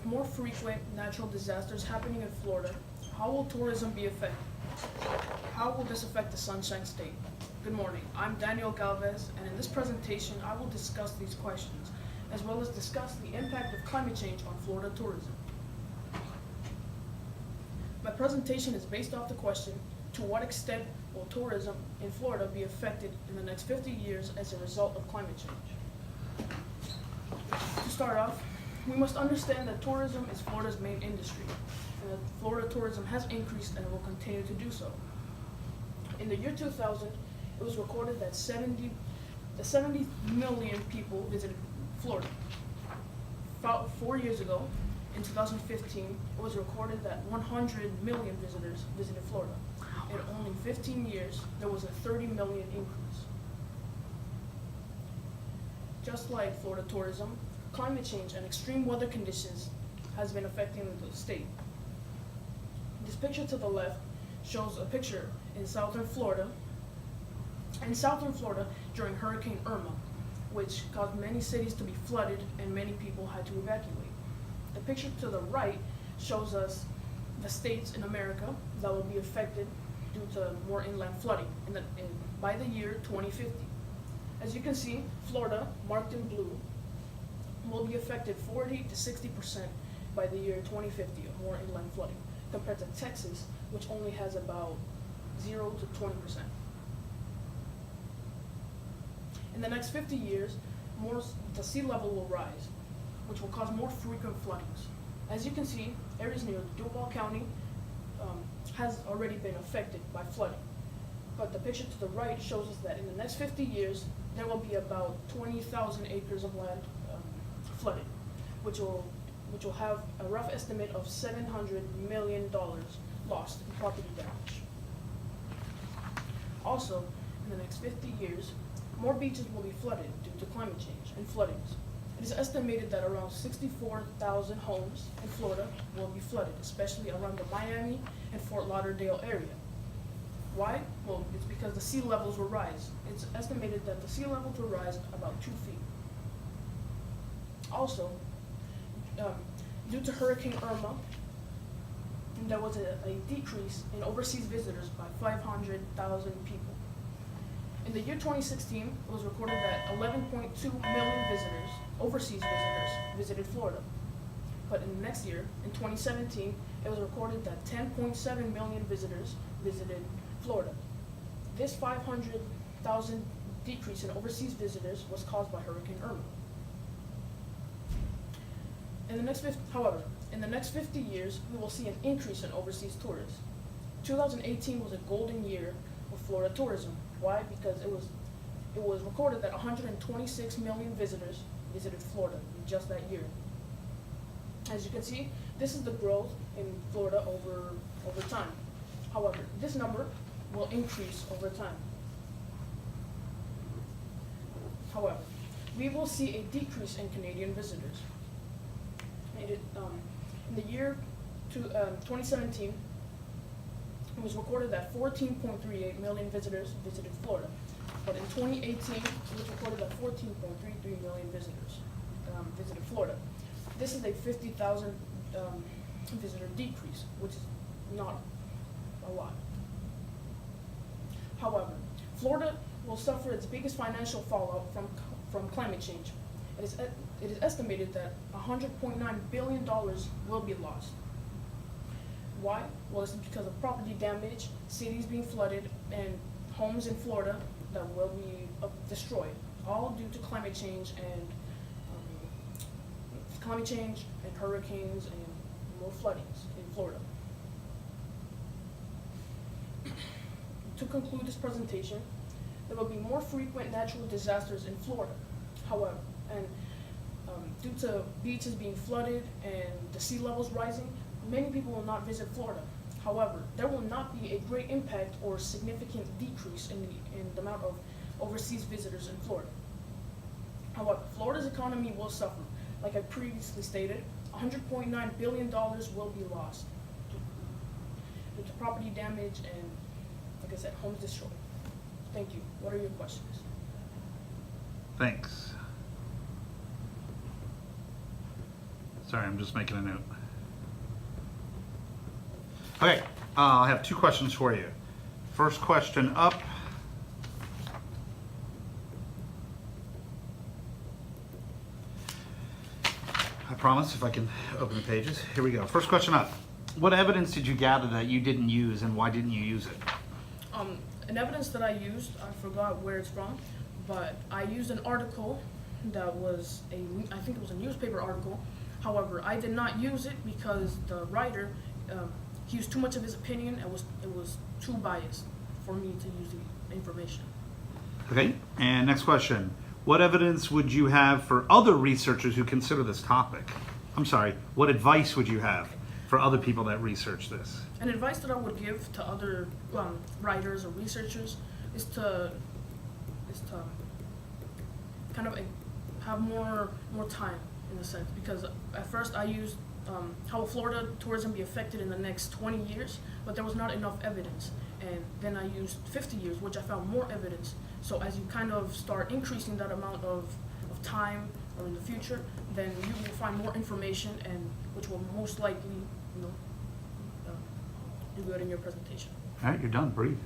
with more frequent natural disasters happening in Florida, how will tourism be affected? How will this affect the Sunshine State? Good morning, I'm Daniel Galvez, and in this presentation I will discuss these questions, as well as discuss the impact of climate change on Florida tourism. My presentation is based off the question, to what extent will tourism in Florida be affected in the next 50 years as a result of climate change? To start off, we must understand that tourism is Florida's main industry, and that Florida tourism has increased and will continue to do so. In the year 2000, it was recorded that 70 million people visited Florida. About 4 years ago, in 2015, it was recorded that 100 million visitors visited Florida. In only 15 years, there was a 30 million increase. Just like Florida tourism, climate change and extreme weather conditions has been affecting the state. This picture to the left shows a picture in southern Florida during Hurricane Irma, which caused many cities to be flooded and many people had to evacuate. The picture to the right shows us the states in America that will be affected due to more inland flooding by the year 2050. As you can see, Florida, marked in blue, will be affected 40 to 60% by the year 2050 of more inland flooding, compared to Texas, which only has about 0 to 20%. In the next 50 years, the sea level will rise, which will cause more frequent floodings. As you can see, areas near Duval County has already been affected by flooding. But the picture to the right shows us that in the next 50 years, there will be about 20,000 acres of land flooded, which will have a rough estimate of $700 million lost in property damage. Also, in the next 50 years, more beaches will be flooded due to climate change and floodings. It is estimated that around 64,000 homes in Florida will be flooded, especially around the Miami and Fort Lauderdale area. Why? Well, it's because the sea levels will rise. It's estimated that the sea levels will rise about 2 feet. Also, due to Hurricane Irma, there was a decrease in overseas visitors by 500,000 people. In the year 2016, it was recorded that 11.2 million visitors, overseas visitors, visited Florida. But in the next year, in 2017, it was recorded that 10.7 million visitors visited Florida. This 500,000 decrease in overseas visitors was caused by Hurricane Irma. However, in the next 50 years, we will see an increase in overseas tourists. 2018 was a golden year for Florida tourism. Why? Because it was recorded that 126 million visitors visited Florida in just that year. As you can see, this is the growth in Florida over time. However, this number will increase over time. However, we will see a decrease in Canadian visitors. In the year 2017, it was recorded that 14.38 million visitors visited Florida. But in 2018, it was recorded that 14.33 million visitors visited Florida. This is a 50,000 visitor decrease, which is not a lot. However, Florida will suffer its biggest financial fallout from climate change. It is estimated that $100.9 billion will be lost. Why? Well, it's because of property damage, cities being flooded, and homes in Florida that will be destroyed, all due to climate change and hurricanes and more floodings in Florida. To conclude this presentation, there will be more frequent natural disasters in Florida. However, due to beaches being flooded and the sea levels rising, many people will not visit Florida. However, there will not be a great impact or significant decrease in the amount of overseas visitors in Florida. However, Florida's economy will suffer. Like I previously stated, $100.9 billion will be lost due to property damage and, like I said, homes destroyed. Thank you. What are your questions? Thanks. Sorry, I'm just making a note. Okay, I have two questions for you. First question up. I promise if I can open the pages. Here we go. First question up. What evidence did you gather that you didn't use, and why didn't you use it? An evidence that I used, I forgot where it's from, but I used an article that was I think it was a newspaper article. However, I did not use it because the writer, he used too much of his opinion and it was too biased for me to use the information. Okay, and next question. What evidence would you have for other researchers who consider this topic? I'm sorry, what advice would you have for other people that research this? An advice that I would give to other writers or researchers is to kind of have more time in a sense, because at first I used how will Florida tourism be affected in the next 20 years, but there was not enough evidence. And then I used 50 years, which I found more evidence. So as you kind of start increasing that amount of time or in the future, then you will find more information, and which will most likely, do good in your presentation. All right, you're done. Breathe.